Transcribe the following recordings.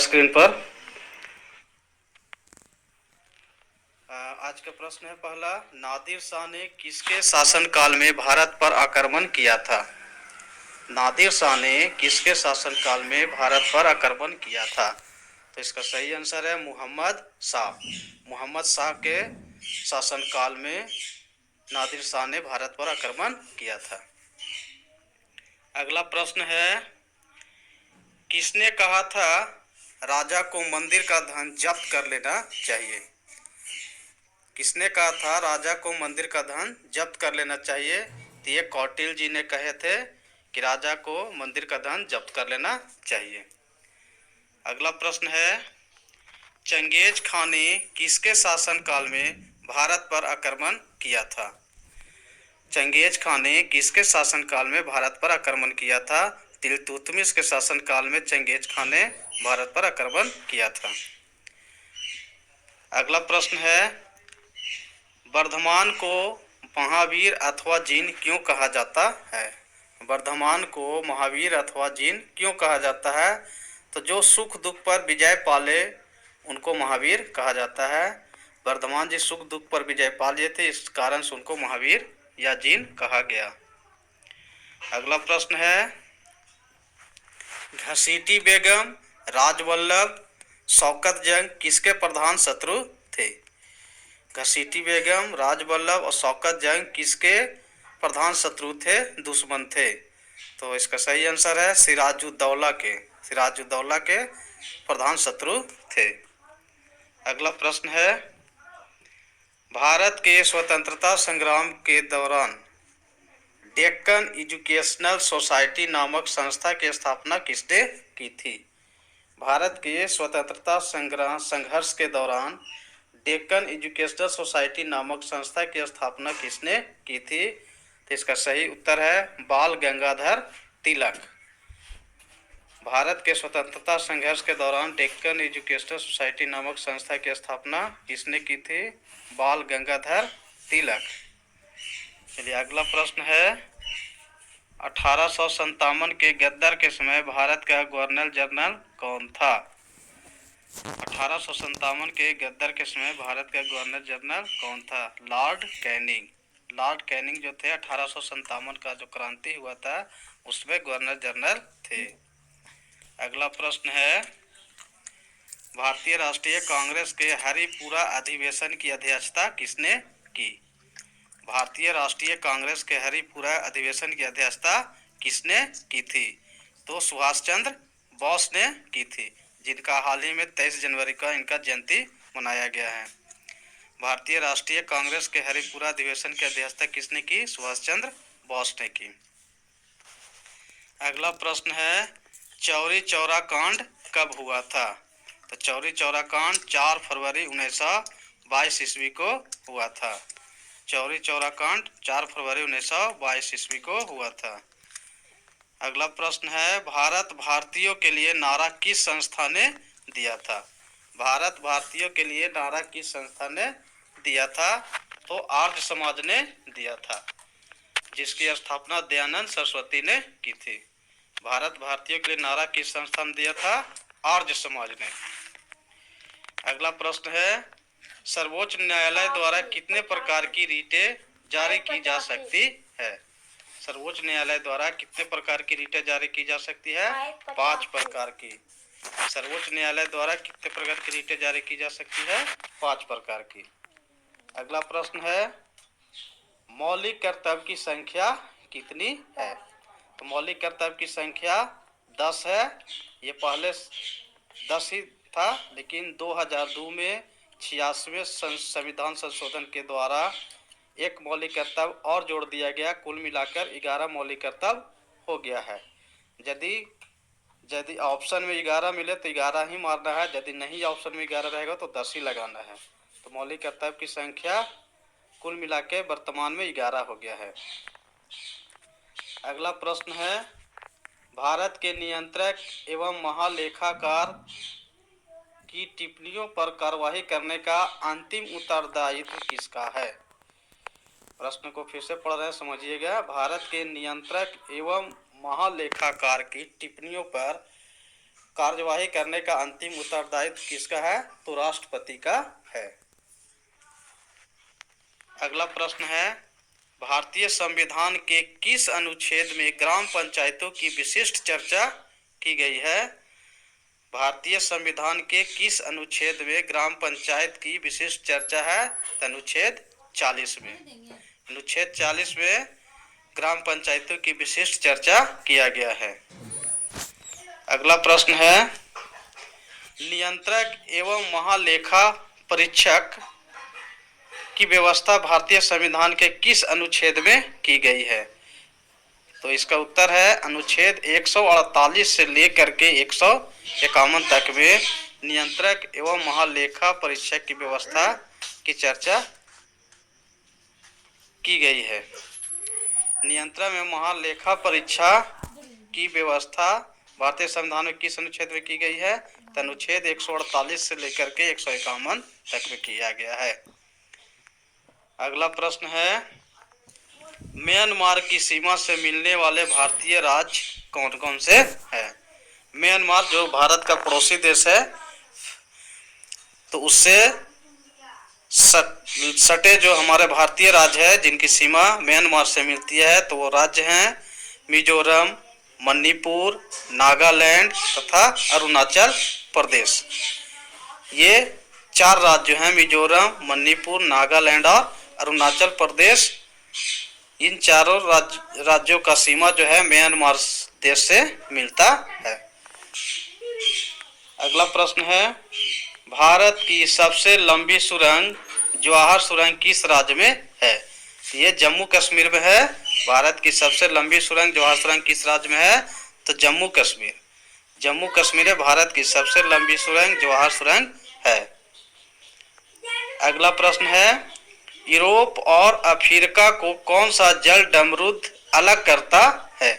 Screen पर। आज का प्रश्न है पहला, नादिर शाह ने किसके शासनकाल में भारत पर आक्रमण किया था? नादिर शाह ने किसके शासनकाल में भारत पर आक्रमण किया था? तो इसका सही आंसर है मोहम्मद शाह। मोहम्मद शाह के शासनकाल में नादिर शाह ने भारत पर आक्रमण किया था। अगला प्रश्न है, किसने कहा था राजा को मंदिर का धन जब्त कर लेना चाहिए? किसने कहा था राजा को मंदिर का धन जब्त कर लेना चाहिए? तो ये कौटिल्य जी ने कहे थे कि राजा को मंदिर का धन जब्त कर लेना चाहिए। अगला प्रश्न है, चंगेज खान ने किसके शासनकाल में भारत पर आक्रमण किया था? चंगेज खान ने किसके शासनकाल में भारत पर आक्रमण किया था? इल्तुतमिश के शासनकाल में चंगेज खान ने भारत पर आक्रमण किया था। अगला प्रश्न है, वर्धमान को महावीर अथवा जिन क्यों कहा जाता है? वर्धमान को महावीर अथवा जिन क्यों कहा जाता है? तो जो सुख दुख पर विजय पाले उनको महावीर कहा जाता है। वर्धमान जी सुख दुख पर विजय पा लिए थे, इस कारण से उनको महावीर या जिन कहा गया। अगला प्रश्न है, घसीटी बेगम, राजवल्लभ, शौकत जंग किसके प्रधान शत्रु थे? घसीटी बेगम, राजवल्लभ और शौकत जंग किसके प्रधान शत्रु थे, दुश्मन थे? तो इसका सही आंसर है सिराजुद्दौला के। सिराजुद्दौला के प्रधान शत्रु थे। अगला प्रश्न है, भारत के स्वतंत्रता संग्राम के दौरान डेक्कन एजुकेशनल सोसाइटी नामक संस्था की स्थापना किसने की थी? भारत के स्वतंत्रता संघर्ष के दौरान डेक्कन एजुकेशनल सोसाइटी नामक संस्था की स्थापना किसने की थी? तो इसका सही उत्तर है बाल गंगाधर तिलक। भारत के स्वतंत्रता संघर्ष के दौरान डेक्कन एजुकेशनल सोसाइटी नामक संस्था की स्थापना किसने की थी? बाल गंगाधर तिलक। चलिए अगला प्रश्न है, 1857 के गद्दर के समय भारत का गवर्नर जनरल कौन था? 1857 के गद्दर के समय भारत का गवर्नर जनरल कौन था? Lord Canning. लॉर्ड कैनिंग जो थे 1857 का जो क्रांति हुआ था उसमें गवर्नर जनरल थे। अगला प्रश्न है, भारतीय राष्ट्रीय कांग्रेस के हरिपुरा अधिवेशन की अध्यक्षता किसने की? भारतीय राष्ट्रीय कांग्रेस के हरिपुरा अधिवेशन की अध्यक्षता किसने की थी? तो सुभाष चंद्र बोस ने की थी, जिनका हाल ही में 23 जनवरी का इनका जयंती मनाया गया है। भारतीय राष्ट्रीय कांग्रेस के हरिपुरा अधिवेशन की अध्यक्षता किसने की? सुभाष चंद्र बोस ने की। अगला प्रश्न है, चौरी चौरा कांड कब हुआ था? तो चौरी चौरा कांड 4 फरवरी 1922 ईस्वी को हुआ था। चौरी चौरा कांड 4 फरवरी 1922 ईस्वी को हुआ था। अगला प्रश्न है, भारत भारतीयों के लिए नारा किस संस्था ने दिया था? भारत भारतीयों के लिए नारा किस संस्था ने दिया था? तो आर्य समाज ने दिया था, जिसकी स्थापना दयानंद सरस्वती ने की थी। भारत भारतीयों के लिए नारा किस संस्था ने दिया था? आर्य समाज ने। अगला प्रश्न है, सर्वोच्च न्यायालय द्वारा कितने प्रकार की रीटें जारी की जा सकती है? सर्वोच्च न्यायालय द्वारा कितने प्रकार की रीटें जारी की जा सकती है? 5 प्रकार की। सर्वोच्च न्यायालय द्वारा कितने प्रकार की रीटें जारी की जा सकती है? 5 प्रकार की। अगला प्रश्न है, मौलिक कर्तव्य की संख्या कितनी है? तो मौलिक कर्तव्य की संख्या 10 है। ये पहले 10 ही था, लेकिन 2002 में 86वें संविधान संशोधन के द्वारा एक मौलिक कर्तव्य और जोड़ दिया गया। कुल मिलाकर 11 मौलिक कर्तव्य हो गया है। यदि ऑप्शन में 11 मिले तो 11 ही मारना है, यदि नहीं ऑप्शन में 11 रहेगा तो 10 ही लगाना है। तो मौलिक कर्तव्य की संख्या कुल मिला के वर्तमान में 11 हो गया है। अगला प्रश्न है, भारत के नियंत्रक एवं महालेखाकार की टिप्पणियों पर कार्रवाई करने का अंतिम उत्तरदायित्व किसका है? प्रश्न को फिर से पढ़ रहे हैं, समझिएगा। भारत के नियंत्रक एवं महालेखाकार की टिप्पणियों पर कार्यवाही करने का अंतिम उत्तरदायित्व किसका है? तो राष्ट्रपति का है। अगला प्रश्न है, भारतीय संविधान के किस अनुच्छेद में ग्राम पंचायतों की विशिष्ट चर्चा की गई है? भारतीय संविधान के किस अनुच्छेद में ग्राम पंचायत की विशिष्ट चर्चा है? अनुच्छेद 40 में। अनुच्छेद 40 में ग्राम पंचायतों की विशिष्ट चर्चा किया गया है। अगला प्रश्न है, नियंत्रक एवं महालेखा परीक्षक की व्यवस्था भारतीय संविधान के किस अनुच्छेद में की गई है? तो इसका उत्तर है अनुच्छेद 148 से लेकर के 151 तक में नियंत्रक एवं महालेखा परीक्षक की व्यवस्था की चर्चा की गई है। नियंत्रक एवं महालेखा परीक्षा की व्यवस्था भारतीय संविधान में किस अनुच्छेद में की गई है? तो अनुच्छेद 148 से लेकर के 151 तक में किया गया है। अगला प्रश्न है, म्यांमार की सीमा से मिलने वाले भारतीय राज्य कौन कौन से हैं? म्यांमार जो भारत का पड़ोसी देश है, तो उससे सटे जो हमारे भारतीय राज्य है जिनकी सीमा म्यांमार से मिलती है, तो वो राज्य हैं मिजोरम, मणिपुर, नागालैंड तथा अरुणाचल प्रदेश। ये 4 राज्य हैं, मिजोरम, मणिपुर, नागालैंड और अरुणाचल प्रदेश। इन चारों राज्यों का सीमा जो है म्यांमार देश से मिलता है। अगला प्रश्न है, भारत की सबसे लंबी सुरंग जवाहर सुरंग किस राज्य में है? ये जम्मू कश्मीर में है। भारत की सबसे लंबी सुरंग जवाहर सुरंग किस राज्य में है? तो जम्मू कश्मीर। जम्मू कश्मीर है भारत की सबसे लंबी सुरंग जवाहर सुरंग है। अगला प्रश्न है, यूरोप और अफ्रीका को कौन सा जल डमरूद अलग करता है?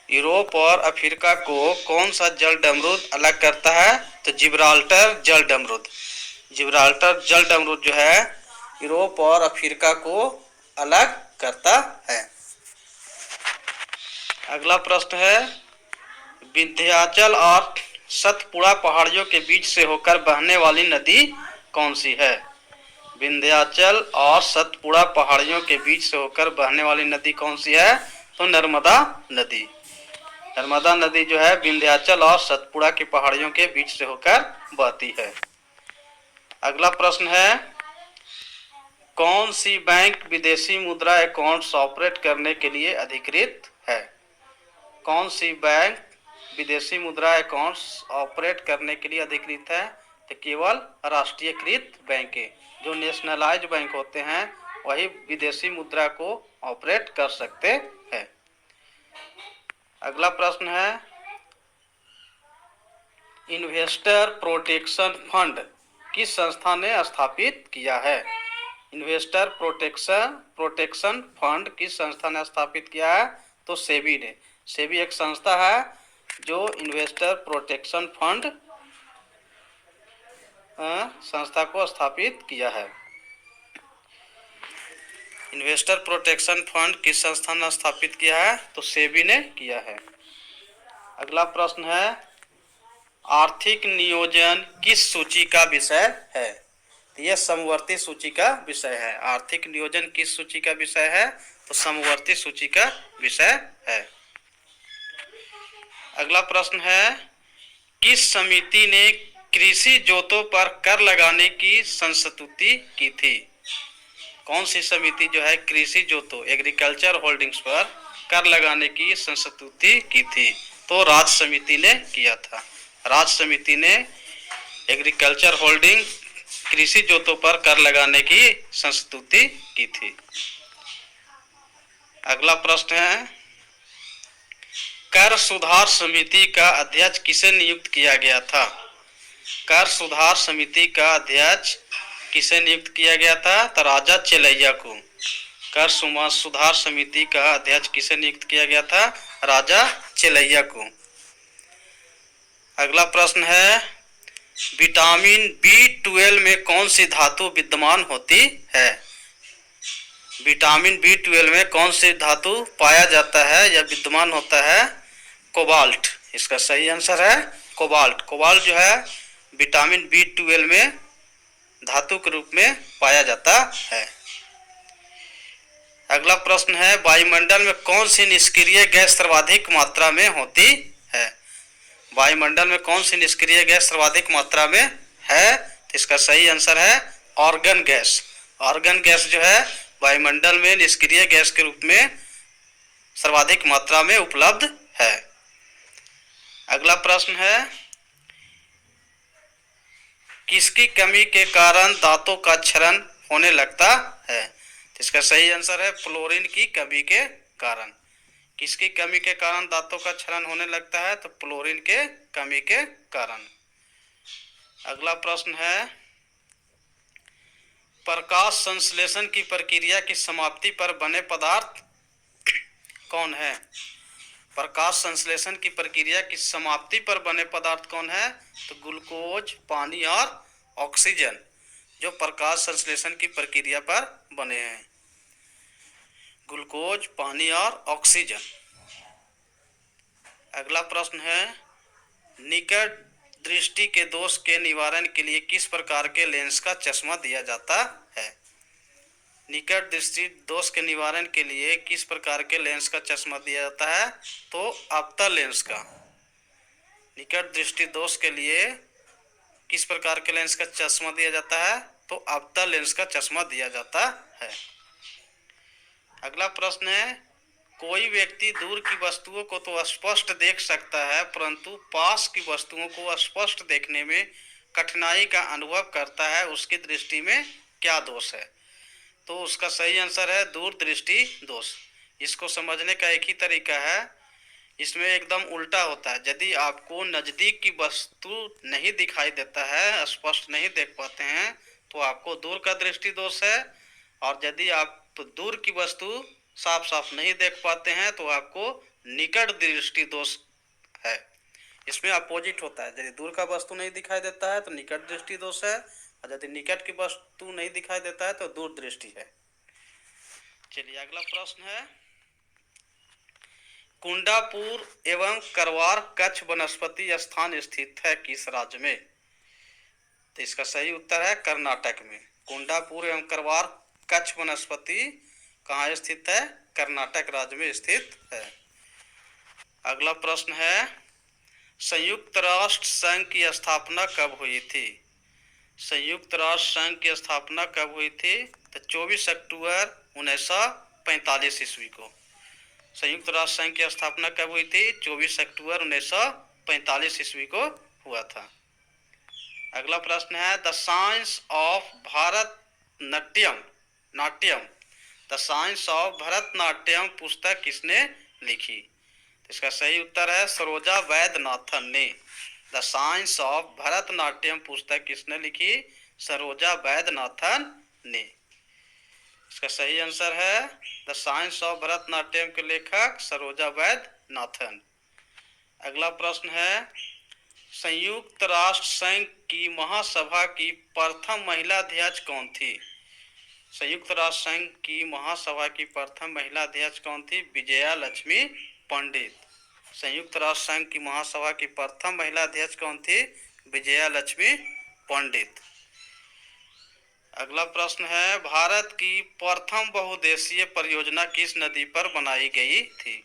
यूरोप और अफ्रीका को कौन सा जल डमरूद अलग करता है? तो जिब्राल्टर जल डमरूद। जिब्राल्टर जल डमरूद जो है यूरोप और अफ्रीका को अलग करता है। अगला प्रश्न है, विंध्याचल और सतपुड़ा पहाड़ियों के बीच से होकर बहने वाली नदी कौन सी है? विंध्याचल और सतपुड़ा पहाड़ियों के बीच से होकर बहने वाली नदी कौन सी है? तो नर्मदा नदी। नर्मदा नदी जो है विंध्याचल और सतपुड़ा की पहाड़ियों के बीच से होकर बहती है। अगला प्रश्न है, कौन सी बैंक विदेशी मुद्रा अकाउंट्स ऑपरेट करने के लिए अधिकृत है? कौन सी बैंक विदेशी मुद्रा अकाउंट्स ऑपरेट करने के लिए अधिकृत है? तो केवल राष्ट्रीयकृत बैंकें, जो नेशनलाइज बैंक होते हैं, वही विदेशी मुद्रा को ऑपरेट कर सकते हैं। अगला प्रश्न है, इन्वेस्टर प्रोटेक्शन फंड किस संस्था ने स्थापित किया है? इन्वेस्टर प्रोटेक्शन फंड किस संस्था ने स्थापित किया है? तो सेबी ने। सेबी एक संस्था है जो इन्वेस्टर प्रोटेक्शन फंड संस्था को स्थापित किया है। इन्वेस्टर प्रोटेक्शन फंड किस संस्था ने स्थापित किया है? तो सेबी ने किया है। अगला प्रश्न है, आर्थिक नियोजन किस सूची का विषय है? यह समवर्ती सूची का विषय है। आर्थिक नियोजन किस सूची का विषय है? तो समवर्ती सूची का विषय है। अगला प्रश्न है, किस समिति ने कृषि जोतों पर कर लगाने की संस्तुति की थी? कौन सी समिति जो है कृषि जोतों एग्रीकल्चर होल्डिंग्स पर कर लगाने की संस्तुति की थी? तो राज्य समिति ने किया था। राज्य समिति ने एग्रीकल्चर होल्डिंग कृषि जोतों पर कर लगाने की संस्तुति की थी। अगला प्रश्न है, कर सुधार समिति का अध्यक्ष किसे नियुक्त किया गया था? कर सुधार समिति का अध्यक्ष किसे नियुक्त किया गया था? तो राजा चेलैया को। कर सुधार समिति का अध्यक्ष किसे नियुक्त किया गया था? राजा चेलैया को। अगला प्रश्न है, विटामिन B12 में कौन सी धातु विद्यमान होती है? विटामिन B12 में कौन सी धातु पाया जाता है या विद्यमान होता है? कोबाल्ट। इसका सही आंसर है कोबाल्ट। कोबाल्ट जो है विटामिन B12 में धातु के रूप में पाया जाता है। अगला प्रश्न है वायुमंडल में कौन सी निष्क्रिय गैस सर्वाधिक मात्रा में होती है? वायुमंडल में कौन सी निष्क्रिय गैस सर्वाधिक मात्रा में है? तो इसका सही आंसर है ऑर्गन गैस। ऑर्गन गैस जो है वायुमंडल में निष्क्रिय गैस के रूप में सर्वाधिक मात्रा में उपलब्ध है। अगला प्रश्न है किसकी कमी के कारण दांतों का क्षरण होने लगता है? इसका सही आंसर है फ्लोरीन की कमी के कारण। किसकी कमी के कारण दांतों का क्षरण होने लगता है? तो फ्लोरीन के कमी के कारण। अगला प्रश्न है प्रकाश संश्लेषण की प्रक्रिया की समाप्ति पर बने पदार्थ कौन है? प्रकाश संश्लेषण की प्रक्रिया की समाप्ति पर बने पदार्थ कौन है? तो ग्लूकोज, पानी और ऑक्सीजन जो प्रकाश संश्लेषण की प्रक्रिया पर बने हैं। ग्लूकोज, पानी और ऑक्सीजन। अगला प्रश्न है निकट दृष्टि के दोष के निवारण के लिए किस प्रकार के लेंस का चश्मा दिया जाता है? निकट दृष्टि दोष के निवारण के लिए किस प्रकार के लेंस का चश्मा दिया जाता है? तो अवतल लेंस का। निकट दृष्टि दोष के लिए किस प्रकार के लेंस का चश्मा दिया जाता है? तो अवतल लेंस का चश्मा दिया जाता है। अगला प्रश्न है कोई व्यक्ति दूर की वस्तुओं को तो स्पष्ट देख सकता है परंतु पास की वस्तुओं को स्पष्ट देखने में कठिनाई का अनुभव करता है, उसकी दृष्टि में क्या दोष है? तो उसका सही आंसर है दूरदृष्टि दोष। इसको समझने का एक ही तरीका है, इसमें एकदम उल्टा होता है। यदि आपको नज़दीक की वस्तु नहीं दिखाई देता है, स्पष्ट नहीं देख पाते हैं, तो आपको दूर का दृष्टि दोष है। और यदि आप दूर की वस्तु साफ साफ नहीं देख पाते हैं तो आपको निकट दृष्टि दोष है। इसमें अपोजिट होता है, यदि दूर का वस्तु नहीं दिखाई देता है तो निकट दृष्टि दोष है, और यदि निकट की वस्तु नहीं दिखाई देता है तो दूर दृष्टि है। चलिए अगला प्रश्न है कुंडापुर एवं करवार कच्छ वनस्पति स्थान स्थित है किस राज्य में? तो इसका सही उत्तर है कर्नाटक में। कुंडापुर एवं करवार कच्छ वनस्पति कहाँ स्थित है? कर्नाटक राज्य में स्थित है। अगला प्रश्न है संयुक्त राष्ट्र संघ की स्थापना कब हुई थी? संयुक्त राष्ट्र संघ की स्थापना कब हुई थी? तो 24 अक्टूबर 1945 ईस्वी को। संयुक्त राष्ट्र संघ की स्थापना कब हुई थी? 24 अक्टूबर 1945 ईस्वी को हुआ था। अगला प्रश्न है the science of Bharatanatyam the science of Bharatanatyam पुस्तक किसने लिखी? इसका सही उत्तर है सरोजा वैद्यनाथन ने। द साइंस ऑफ भरतनाट्यम पुस्तक किसने लिखी? सरोजा वैद्यनाथन ने। इसका सही आंसर है द साइंस ऑफ भरतनाट्यम के लेखक सरोजा वैद्यनाथन। अगला प्रश्न है संयुक्त राष्ट्र संघ की महासभा की प्रथम महिला अध्यक्ष कौन थी? संयुक्त राष्ट्र संघ की महासभा की प्रथम महिला अध्यक्ष कौन थी? विजया लक्ष्मी पंडित। संयुक्त राष्ट्र संघ की महासभा की प्रथम महिला अध्यक्ष कौन थी? विजया लक्ष्मी पंडित। अगला प्रश्न है भारत की प्रथम बहुउद्देशीय परियोजना किस नदी पर बनाई गई थी?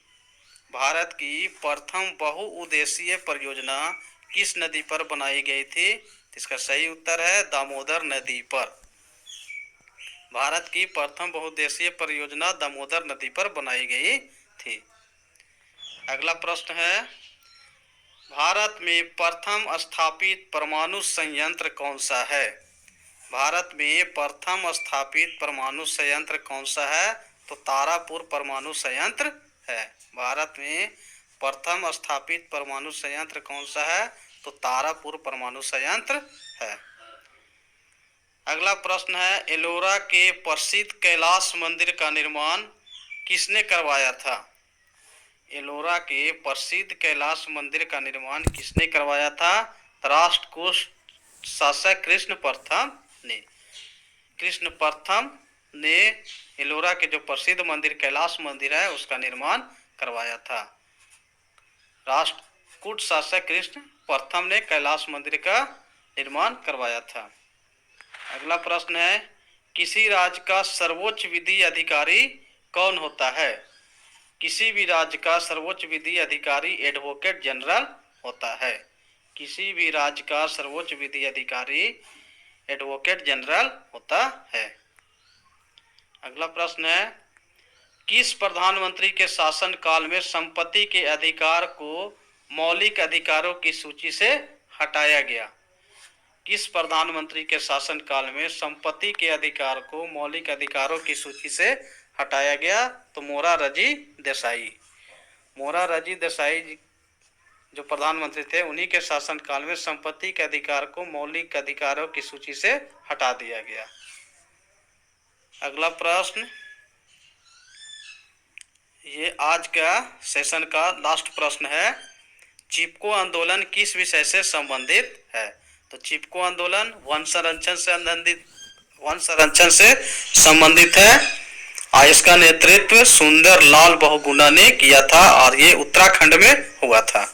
भारत की प्रथम बहुउद्देशीय परियोजना किस नदी पर बनाई गई थी? इसका सही उत्तर है दामोदर नदी पर। भारत की प्रथम बहुउद्देशीय परियोजना दामोदर नदी पर बनाई गई थी। अगला प्रश्न है भारत में प्रथम स्थापित परमाणु संयंत्र कौन सा है? भारत में प्रथम स्थापित परमाणु संयंत्र कौन सा है? तो तारापुर परमाणु संयंत्र है। भारत में प्रथम स्थापित परमाणु संयंत्र कौन सा है? तो तारापुर परमाणु संयंत्र है। अगला प्रश्न है एलोरा के प्रसिद्ध कैलाश मंदिर का निर्माण किसने करवाया था? एलोरा के प्रसिद्ध कैलाश मंदिर का निर्माण किसने करवाया था? राष्ट्रकूट शासक कृष्ण प्रथम ने। कृष्ण प्रथम ने एलोरा के जो प्रसिद्ध मंदिर कैलाश मंदिर है उसका निर्माण करवाया था। राष्ट्रकूट शासक कृष्ण प्रथम ने कैलाश मंदिर का निर्माण करवाया था। अगला प्रश्न है, किसी राज्य का सर्वोच्च विधि अधिकारी कौन होता है? किसी भी राज्य का सर्वोच्च विधि अधिकारी एडवोकेट जनरल होता है। किसी भी राज्य का सर्वोच्च विधि अधिकारी एडवोकेट जनरल होता है। अगला प्रश्न है, किस प्रधानमंत्री के शासन काल में संपत्ति के अधिकार को मौलिक अधिकारों की सूची से हटाया गया? किस प्रधानमंत्री के शासन काल में संपत्ति के अधिकार को मौलिक अधिकारों की सूची से हटाया गया? तो मोरारजी देसाई। मोरारजी देसाई जो प्रधानमंत्री थे, उन्हीं के शासन काल में संपत्ति के अधिकार को मौलिक अधिकारों की सूची से हटा दिया गया। अगला प्रश्न, ये आज का सेशन का लास्ट प्रश्न है, चिपको आंदोलन किस विषय से संबंधित है? तो चिपको आंदोलन वन संरक्षण से संबंधित है और इसका नेतृत्व सुंदर लाल बहुगुणा ने किया था और ये उत्तराखंड में हुआ था।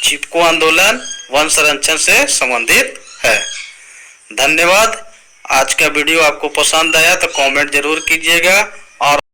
चिपको आंदोलन वन संरक्षण से संबंधित है। धन्यवाद। आज का वीडियो आपको पसंद आया तो कमेंट जरूर कीजिएगा।